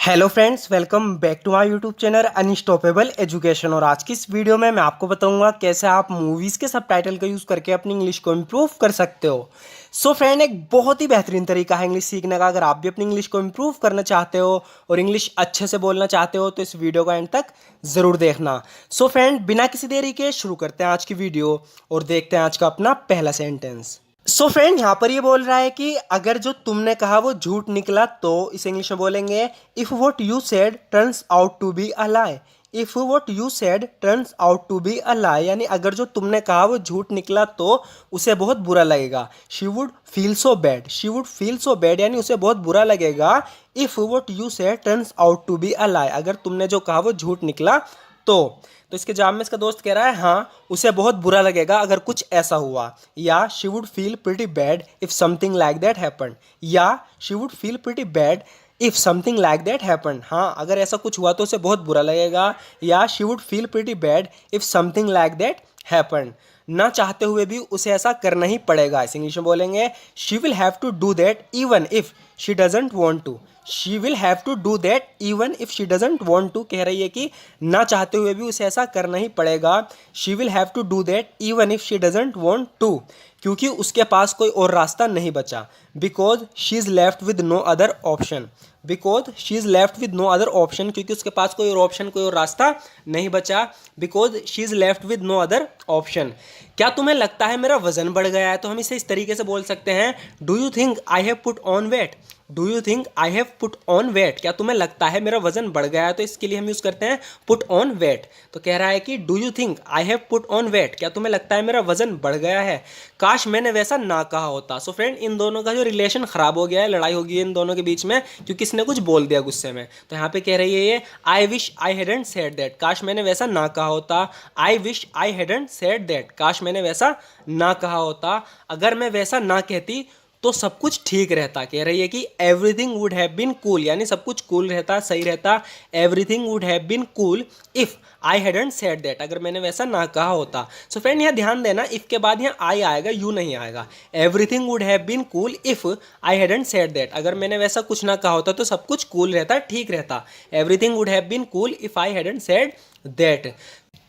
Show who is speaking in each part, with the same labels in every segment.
Speaker 1: Hello friends, welcome back to my YouTube channel unstoppable education. और आज की इस वीडियो में मैं आपको बताऊंगा कैसे आप मूवीज़ के सबटाइटल का यूज़ करके अपनी इंग्लिश को इम्प्रूव कर सकते हो। सो फ्रेंड, एक बहुत ही बेहतरीन तरीका है इंग्लिश सीखने का। अगर आप भी अपनी इंग्लिश को इम्प्रूव करना चाहते हो और इंग्लिश अच्छे से बोलना चाहते हो तो इस वीडियो का एंड तक ज़रूर देखना। सो फ्रेंड, बिना किसी देरी के शुरू करते हैं आज की वीडियो और देखते हैं आज का अपना पहला सेंटेंस। सो फ्रेंड, यहाँ पर ये बोल रहा है कि अगर जो तुमने कहा वो झूठ निकला तो इसे इंग्लिश में बोलेंगे if what you said turns out to be a lie. If what you said turns out to be a lie, यानी अगर जो तुमने कहा वो झूठ निकला तो उसे बहुत बुरा लगेगा। She would feel so bad, she would feel so bad, यानी उसे बहुत बुरा लगेगा। If what you said turns out to be a lie, अगर तुमने जो कहा वो झूठ निकला तो इसके जवाब में इसका दोस्त कह रहा है हाँ, उसे बहुत बुरा लगेगा अगर कुछ ऐसा हुआ। या she would feel pretty bad if something like that happen. या she would feel pretty bad if something like that happen, हाँ अगर ऐसा कुछ हुआ तो उसे बहुत बुरा लगेगा। या she would feel pretty bad if something like that happen, ना चाहते हुए भी उसे ऐसा करना ही पड़ेगा। इस इंग्लिश में बोलेंगे she will have to do that even if she doesn't want to. She will have to do that even if she doesn't want to, कह रही है कि ना चाहते हुए भी उसे ऐसा करना ही पड़ेगा। She will have to do that even if she doesn't want to, क्योंकि उसके पास कोई और रास्ता नहीं बचा। Because she is left with no other option. Because she is left with no other option, क्योंकि उसके पास कोई और ऑप्शन, कोई और रास्ता नहीं बचा। Because she is left with no other option. क्या तुम्हें लगता है मेरा वजन बढ़ गया है? तो हम इसे इस तरीके से बोल सकते हैं do you think I have put on weight. Do you think I have put on weight, क्या तुम्हें लगता है मेरा वजन बढ़ गया है? तो इसके लिए हम यूज़ करते हैं पुट ऑन वेट। तो कह रहा है कि do you think I have put on weight, क्या तुम्हें लगता है मेरा वजन बढ़ गया है? काश मैंने वैसा ना कहा होता। सो फ्रेंड, इन दोनों का जो रिलेशन ख़राब हो गया है, लड़ाई हो गई है इन दोनों के बीच में क्योंकि इसने कुछ बोल दिया गुस्से में। तो यहाँ पे कह रही है ये I wish I hadn't said that, काश मैंने वैसा ना कहा होता। I wish I hadn't said that, काश मैंने वैसा ना कहा होता। अगर मैं वैसा ना कहती तो सब कुछ ठीक रहता। कह रही है कि everything would have been cool, यानी सब कुछ कूल रहता, सही रहता। Everything would have been cool if I hadn't said that, अगर मैंने वैसा ना कहा होता। सो फ्रेंड, यहाँ ध्यान देना, इफ़ के बाद यहाँ आई आएगा, यू नहीं आएगा। Everything would have been cool if I hadn't said that, अगर मैंने वैसा कुछ ना कहा होता तो सब कुछ कूल रहता, ठीक रहता। Everything would have been cool if I hadn't said that.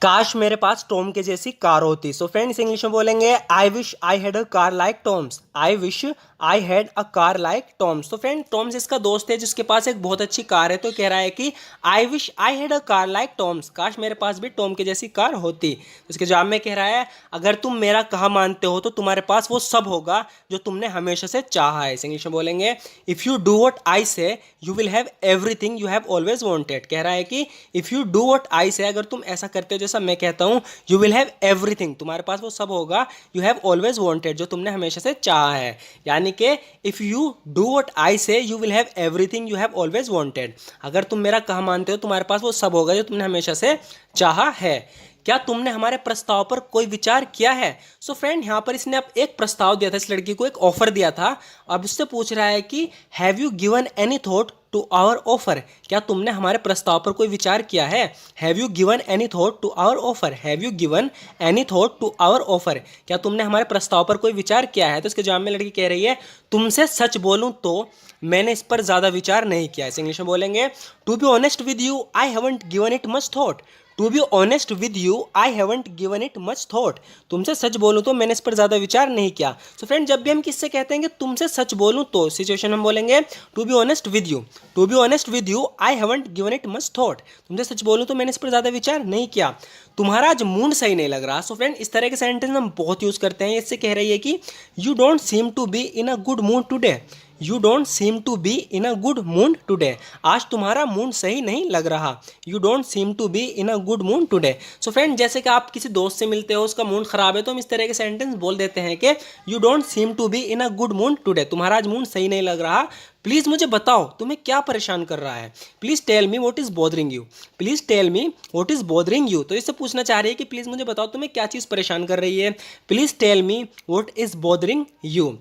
Speaker 1: काश मेरे पास टॉम के जैसी कार होती। सो फ्रेंड्स, इंग्लिश में बोलेंगे I wish I had a car like Tom's. I wish I had a car like Tom's. तो friend, Tom's इसका दोस्त है जिसके पास एक बहुत अच्छी कार है। तो कह रहा है कि I wish I had a car like Tom's, काश मेरे पास भी टॉम के जैसी कार होती। तो इसके जवाब में कह रहा है अगर तुम मेरा कहा मानते हो तो तुम्हारे पास वो सब होगा जो तुमने हमेशा से चाहा है। इस इंग्लिश में बोलेंगे if you do what I say you will have everything you have always wanted. कह रहा है कि if you do what I say, अगर तुम ऐसा करते हो जैसा मैं कहता हूँ, यू विल हैव एवरीथिंग, तुम्हारे पास वो सब होगा, यू हैव ऑलवेज वांटेड, जो तुमने हमेशा से चाहा है। यानी कि if you do what I say you will have everything you have always wanted, अगर तुम मेरा कहा मानते हो तुम्हारे पास वो सब होगा जो तुमने हमेशा से चाहा है। क्या तुमने हमारे प्रस्ताव पर कोई विचार किया है? सो फ्रेंड, यहाँ पर इसने अब एक प्रस्ताव दिया था, इस लड़की को एक ऑफर दिया था। अब उससे पूछ रहा है कि have you given any thought to our offer, क्या तुमने हमारे प्रस्ताव पर कोई विचार किया है? Have you given any thought to our offer, have you given any thought to our offer, क्या तुमने हमारे प्रस्ताव पर कोई विचार किया है? तो इसके जवाब में लड़की कह रही है तुमसे सच बोलूं तो मैंने इस पर ज़्यादा विचार नहीं किया। इसे इंग्लिश में बोलेंगे to be honest with you I haven't given it much thought. To be honest with you I haven't given it much thought, तुमसे सच बोलूँ तो मैंने इस पर ज़्यादा विचार नहीं किया। सो फ्रेंड, जब भी हम किससे कहते हैं कि तुमसे सच बोलूँ तो सिचुएशन में बोलेंगे to be honest with you. To be honest with you I haven't given it much thought, तुमसे सच बोलूँ तो मैंने इस पर ज़्यादा विचार नहीं किया। तुम्हारा आज मूड सही नहीं लग रहा। सो फ्रेंड, इस तरह के सेंटेंस हम बहुत यूज़ करते हैं। इससे कह रही है कि you don't seem to be in a good mood today. You don't seem to be in a good mood today, आज तुम्हारा मूड सही नहीं लग रहा। You don't seem to be in a good mood today. So friend, जैसे कि आप किसी दोस्त से मिलते हो, उसका मूड खराब है, तो हम इस तरह के सेंटेंस बोल देते हैं कि you don't seem to be in a good mood today, तुम्हारा आज मूड सही नहीं लग रहा, प्लीज़ मुझे बताओ तुम्हें क्या परेशान कर रहा है। Please tell me what is bothering you. Please tell me what is bothering you, तो इससे पूछना चाह रही है कि प्लीज़ मुझे बताओ तुम्हें क्या चीज़ परेशान कर रही है। Please tell me what is bothering you,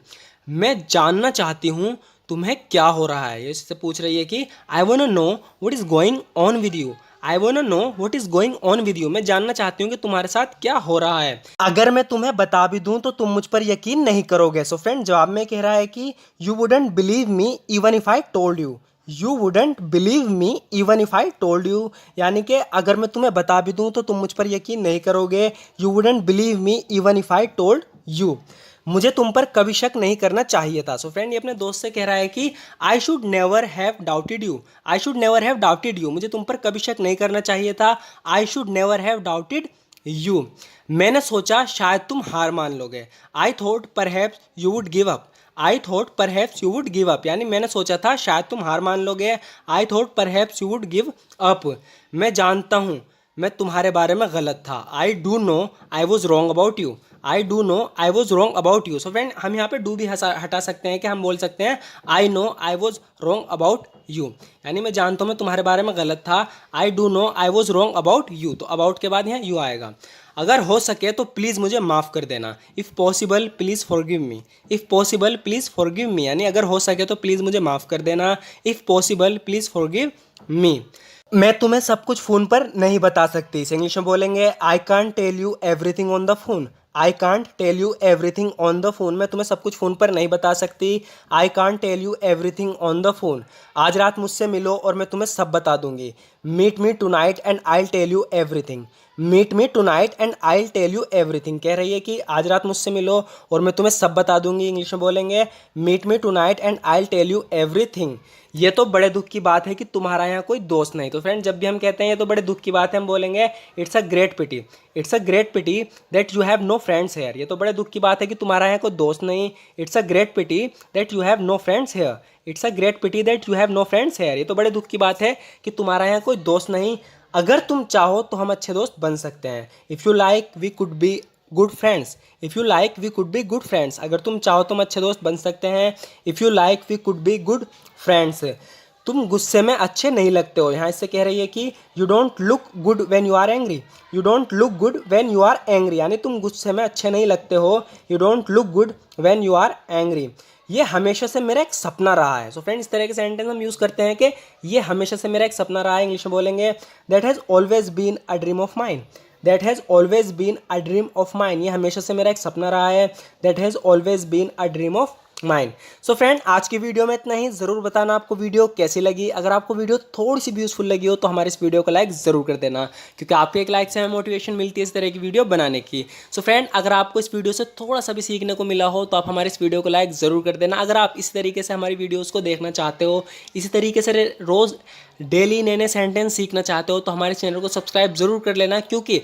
Speaker 1: मैं जानना चाहती हूँ तुम्हें क्या हो रहा है। ये इससे पूछ रही है कि I want to know what is going on with you. I want to know what is going on with you, मैं जानना चाहती हूँ कि तुम्हारे साथ क्या हो रहा है। अगर मैं तुम्हें बता भी दूं तो तुम मुझ पर यकीन नहीं करोगे। सो फ्रेंड, जवाब में कह रहा है कि you wouldn't believe me even if I told you. You wouldn't believe me even if I told you, यानी कि अगर मैं तुम्हें बता भी दूं तो तुम मुझ पर यकीन नहीं करोगे। You wouldn't believe me even if I told you, मुझे तुम पर कभी शक नहीं करना चाहिए था। सो फ्रेंड ये अपने दोस्त से कह रहा है कि I should never have doubted you, I should never have doubted you, मुझे तुम पर कभी शक नहीं करना चाहिए था। I should never have doubted you, मैंने सोचा शायद तुम हार मान लोगे। I thought perhaps you would give up, I thought perhaps you would give up, यानी मैंने सोचा था शायद तुम हार मान लोगे। I thought perhaps you would give up, मैं जानता हूँ मैं तुम्हारे बारे में गलत था। I do know I was wrong about you, I do know I was wrong about you. So friend हम यहाँ पे डू भी हटा सकते हैं कि हम बोल सकते हैं I know I was wrong about you, यानी मैं जानता हूँ मैं तुम्हारे बारे में गलत था। I do know I was wrong about you, तो अबाउट के बाद यहाँ यू आएगा। अगर हो सके तो प्लीज़ मुझे माफ़ कर देना। If possible please forgive me, if possible please forgive me, यानी अगर हो सके तो प्लीज़ मुझे माफ़ कर देना। If possible please forgive me, मैं तुम्हें सब कुछ फ़ोन पर नहीं बता सकती। इसे इंग्लिश में बोलेंगे I can't tell you everything on the phone, I can't tell you everything on the phone, मैं तुम्हें सब कुछ फ़ोन पर नहीं बता सकती। I can't tell you everything on the phone, आज रात मुझसे मिलो और मैं तुम्हें सब बता दूंगी। Meet me tonight and I tell you everything, meet me tonight and I tell you everything, कह रही है कि आज रात मुझसे मिलो और मैं तुम्हें सब बता दूंगी। इंग्लिश में बोलेंगे meet me tonight and I tell you everything. ये तो बड़े दुख की बात है कि तुम्हारा यहाँ कोई दोस्त नहीं। तो फ्रेंड जब भी हम कहते हैं ये तो बड़े दुख की बात है, हम बोलेंगे it's a great pity, it's a great pity that you have no friends here, ये तो बड़े दुख की बात है कि तुम्हारा यहाँ कोई दोस्त नहीं। It's a great pity that you have no friends here, it's a great pity that you have no friends here, ये तो बड़े दुख की बात है कि तुम्हारा यहाँ कोई दोस्त नहीं। अगर तुम चाहो तो हम अच्छे दोस्त बन सकते हैं। If you like we could be good friends, if you like we could be good friends, अगर तुम चाहो तो हम अच्छे दोस्त बन सकते हैं। If you like we could be good friends, तुम गुस्से में अच्छे नहीं लगते हो, यहाँ इससे कह रही है कि you don't look good when you are angry, you don't look good when you are angry, यानी तुम गुस्से में अच्छे नहीं लगते हो। You don't look good when you are angry, ये हमेशा से मेरा एक सपना रहा है। सो फ्रेंड इस तरह के सेंटेंस हम यूज़ करते हैं कि ये हमेशा से मेरा एक सपना रहा है। इंग्लिश में बोलेंगे that has always been a dream of mine, that has always been a dream of mine, ये हमेशा से मेरा एक सपना रहा है। That has always been a dream of mine. So friend आज की वीडियो में इतना ही। ज़रूर बताना आपको वीडियो कैसी लगी। अगर आपको वीडियो थोड़ी सी भी यूज़फुल लगी हो तो हमारे इस वीडियो को लाइक ज़रूर कर देना, क्योंकि आपके एक लाइक से हमें मोटिवेशन मिलती है इस तरह की वीडियो बनाने की। सो फ्रेंड अगर आपको इस वीडियो से थोड़ा सा भी सीखने को मिला हो तो आप हमारे इस वीडियो को लाइक ज़रूर कर देना। अगर आप इस तरीके से हमारी वीडियोज़ को देखना चाहते हो, इसी तरीके से रोज़ डेली नए नए सेंटेंस सीखना चाहते हो तो हमारे चैनल को सब्सक्राइब ज़रूर कर लेना, क्योंकि